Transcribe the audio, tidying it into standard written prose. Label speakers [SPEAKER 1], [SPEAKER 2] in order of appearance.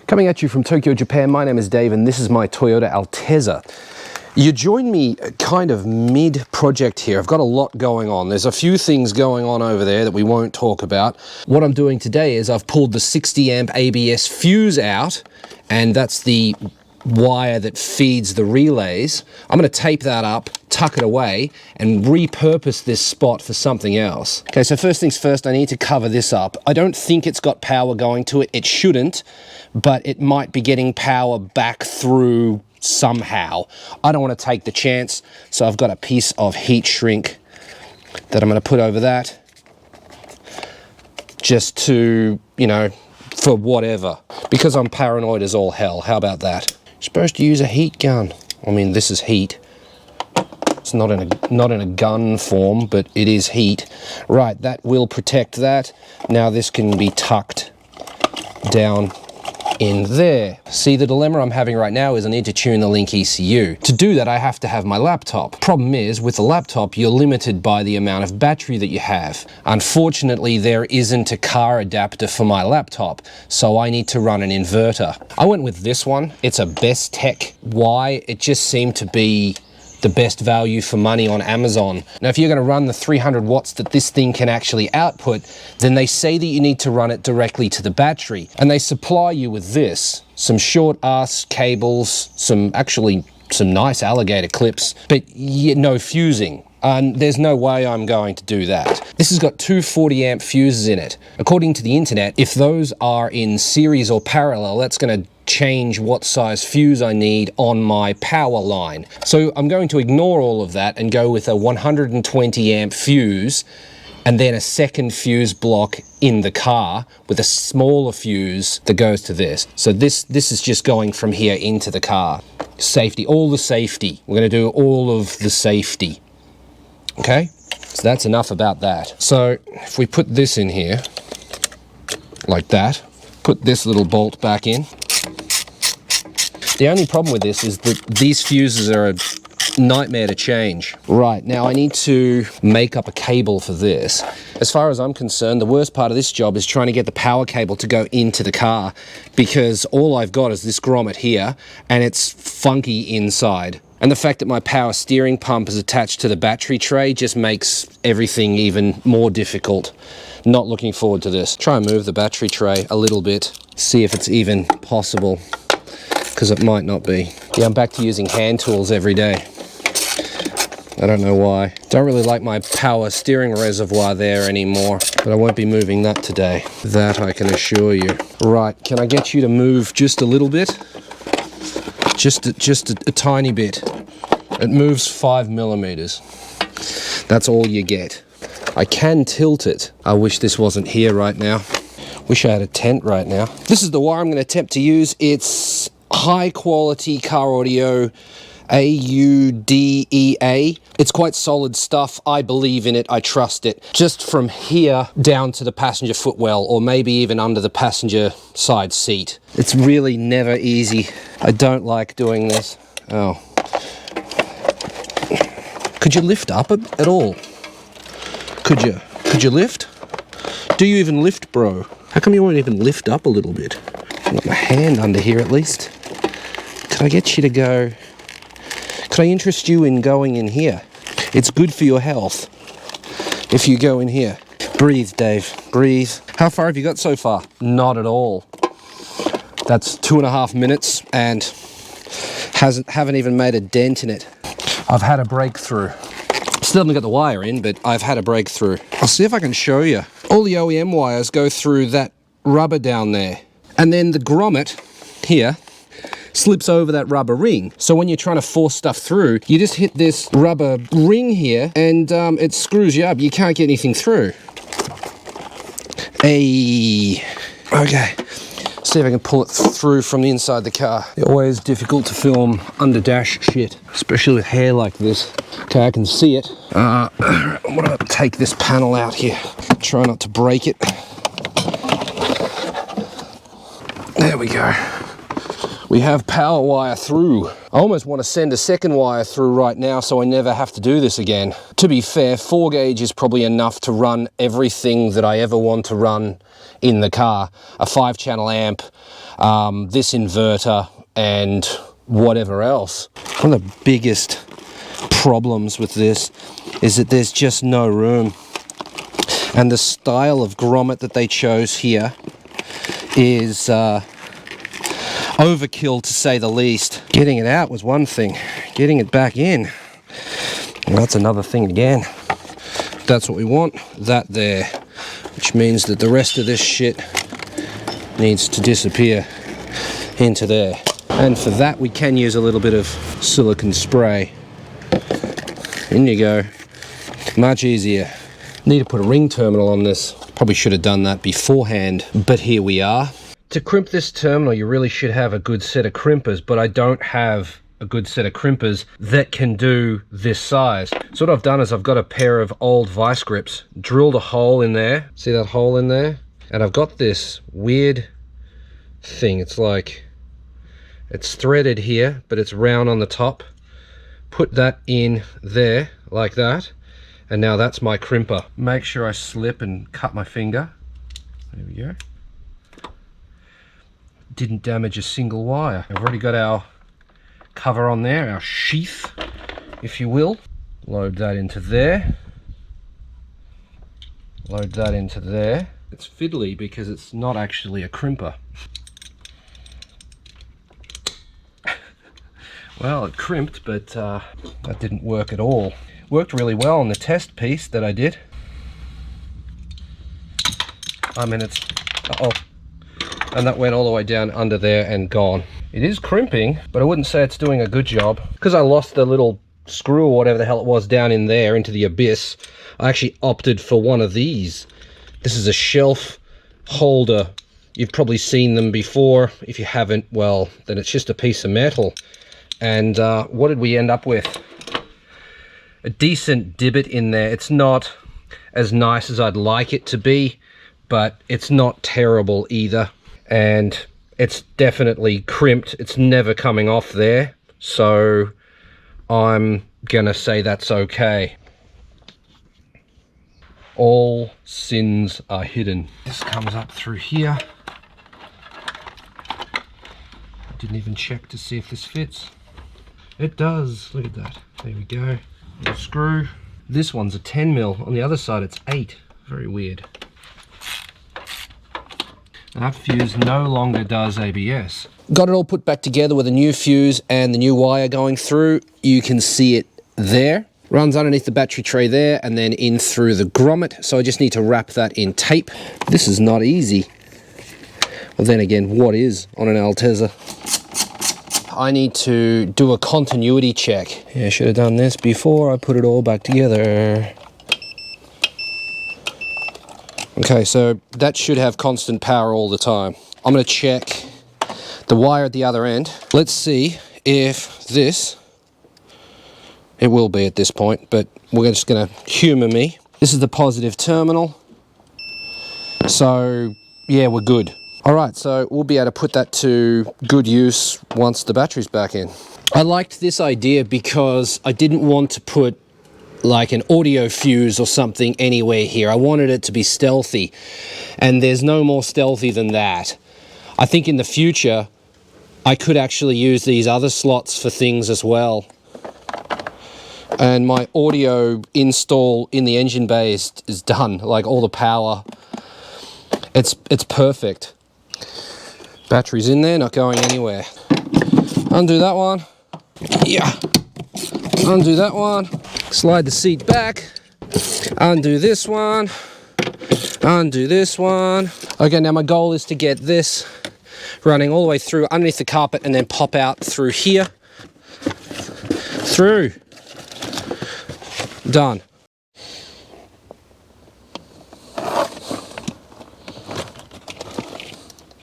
[SPEAKER 1] Coming at you from Tokyo, Japan, my name is Dave and this is my Toyota Altezza. You join me kind of mid-project here. I've got a lot going on. There's a few things going on over there that we won't talk about. What I'm doing today is I've pulled the 60 amp ABS fuse out, and that's the wire that feeds the relays. I'm going to tape that up, tuck it away, and repurpose this spot for something else. Okay, so first things first, I need to cover this up. I don't think it's got power going to it. It shouldn't, but it might be getting power back through somehow. I don't want to take the chance, so I've got a piece of heat shrink that I'm going to put over that, just to, you know, for whatever, because I'm paranoid as all hell. How about that? You're supposed to use a heat gun. I mean, this is heat. It's not in a gun form, but it is heat. Right, that will protect that. Now this can be tucked down in there. See, the dilemma I'm having right now is I need to tune the Link ECU. To do that, I have to have my laptop. Problem is, with the laptop, you're limited by the amount of battery that you have. Unfortunately, there isn't a car adapter for my laptop, so I need to run an inverter. I went with this one. It's a Best Tech. Why? It just seemed to be the best value for money on Amazon. Now, if you're going to run the 300 watts that this thing can actually output, then they say that you need to run it directly to the battery. And they supply you with this, some short ass cables, some nice alligator clips, but no fusing. And there's no way I'm going to do that. This has got two 40 amp fuses in it. According to the internet, if those are in series or parallel, that's going to change what size fuse I need on my power line. So I'm going to ignore all of that and go with a 120 amp fuse and then a second fuse block in the car with a smaller fuse that goes to this. So this is just going from here into the car. Safety, all the safety. We're going to do all of the safety. Okay, so that's enough about that. So if we put this in here, like that, put this little bolt back in. The only problem with this is that these fuses are a nightmare to change. Right, now I need to make up a cable for this. As far as I'm concerned, the worst part of this job is trying to get the power cable to go into the car, because all I've got is this grommet here, and it's funky inside. And the fact that my power steering pump is attached to the battery tray just makes everything even more difficult. Not looking forward to this. Try and move the battery tray a little bit, see if it's even possible, because it might not be. Yeah, I'm back to using hand tools every day. I don't know why. Don't really like my power steering reservoir there anymore, but I won't be moving that today. That I can assure you. Right, can I get you to move just a little bit? Just a tiny bit. It moves 5 millimeters. That's all you get. I can tilt it. I wish this wasn't here right now. Wish I had a tent right now. This is the wire I'm going to attempt to use. It's high quality car audio, AUDEA. It's quite solid stuff. I believe in it. I trust it. Just from here down to the passenger footwell, or maybe even under the passenger side seat. It's really never easy. I don't like doing this. Oh. Could you lift up at all? Could you? Could you lift? Do you even lift, bro? How come you won't even lift up a little bit? I've got my hand under here at least. Could I get you to go? Could I interest you in going in here? It's good for your health if you go in here. Breathe, Dave, breathe. How far have you got so far? Not at all. That's 2.5 minutes and haven't even made a dent in it. I've had a breakthrough. Still haven't got the wire in, but I've had a breakthrough. I'll see if I can show you. All the OEM wires go through that rubber down there, and then the grommet here slips over that rubber ring. So when you're trying to force stuff through, you just hit this rubber ring here and it screws you up. You can't get anything through. Hey, okay. See if I can pull it through from the inside the car. It's always difficult to film under dash shit, especially with hair like this. Okay, I can see it. I'm gonna take this panel out here. Try not to break it. There we go. We have power wire through. I almost want to send a second wire through right now so I never have to do this again. To be fair, 4 gauge is probably enough to run everything that I ever want to run in the car. A 5-channel amp, this inverter, and whatever else. One of the biggest problems with this is that there's just no room. And the style of grommet that they chose here is overkill, to say the least. Getting it out was one thing, getting it back in, well, that's another thing again. That's what we want, that there, which means that the rest of this shit needs to disappear into there. And for that we can use a little bit of silicone spray. In you go, much easier. Need to put a ring terminal on this. Probably should have done that beforehand, but here we are. To crimp this terminal, you really should have a good set of crimpers, but I don't have a good set of crimpers that can do this size. So what I've done is I've got a pair of old vice grips, drilled a hole in there. See that hole in there? And I've got this weird thing. It's like, it's threaded here, but it's round on the top. Put that in there, like that. And now that's my crimper. Make sure I slip and cut my finger. There we go. Didn't damage a single wire. I've already got our cover on there, our sheath, if you will. Load that into there. Load that into there. It's fiddly because it's not actually a crimper. Well, it crimped, but that didn't work at all. Worked really well on the test piece that I did. I mean, it's, and that went all the way down under there and gone. It is crimping, but I wouldn't say it's doing a good job. Because I lost the little screw or whatever the hell it was down in there into the abyss, I actually opted for one of these. This is a shelf holder. You've probably seen them before. If you haven't, well, then it's just a piece of metal. And what did we end up with? A decent divot in there. It's not as nice as I'd like it to be, but it's not terrible either. And it's definitely crimped. It's never coming off there, so I'm gonna say that's okay. All sins are hidden. This comes up through here. I didn't even check to see if this fits. It does. Look at that. There we go. Little screw. This one's a 10mm. On the other side it's 8. Very weird. That fuse no longer does ABS. Got it all put back together with a new fuse and the new wire going through. You can see it there. Runs underneath the battery tray there and then in through the grommet. So I just need to wrap that in tape. This is not easy. Well, then again, what is on an Altezza? I need to do a continuity check. Yeah, I should have done this before I put it all back together. Okay, so that should have constant power all the time. I'm going to check the wire at the other end. Let's see if this, it will be at this point, but we're just going to humour me. This is the positive terminal. So, yeah, we're good. All right, so we'll be able to put that to good use once the battery's back in. I liked this idea because I didn't want to put like an audio fuse or something anywhere here. I wanted it to be stealthy, and there's no more stealthy than that. I think in the future I could actually use these other slots for things as well. And my audio install in the engine bay is done, like all the power. It's perfect. Battery's in there, not going anywhere. Undo that one. Yeah. Undo that one. Slide the seat back. Undo this one. Undo this one. Okay, now my goal is to get this running all the way through underneath the carpet and then pop out through here. Through. Done.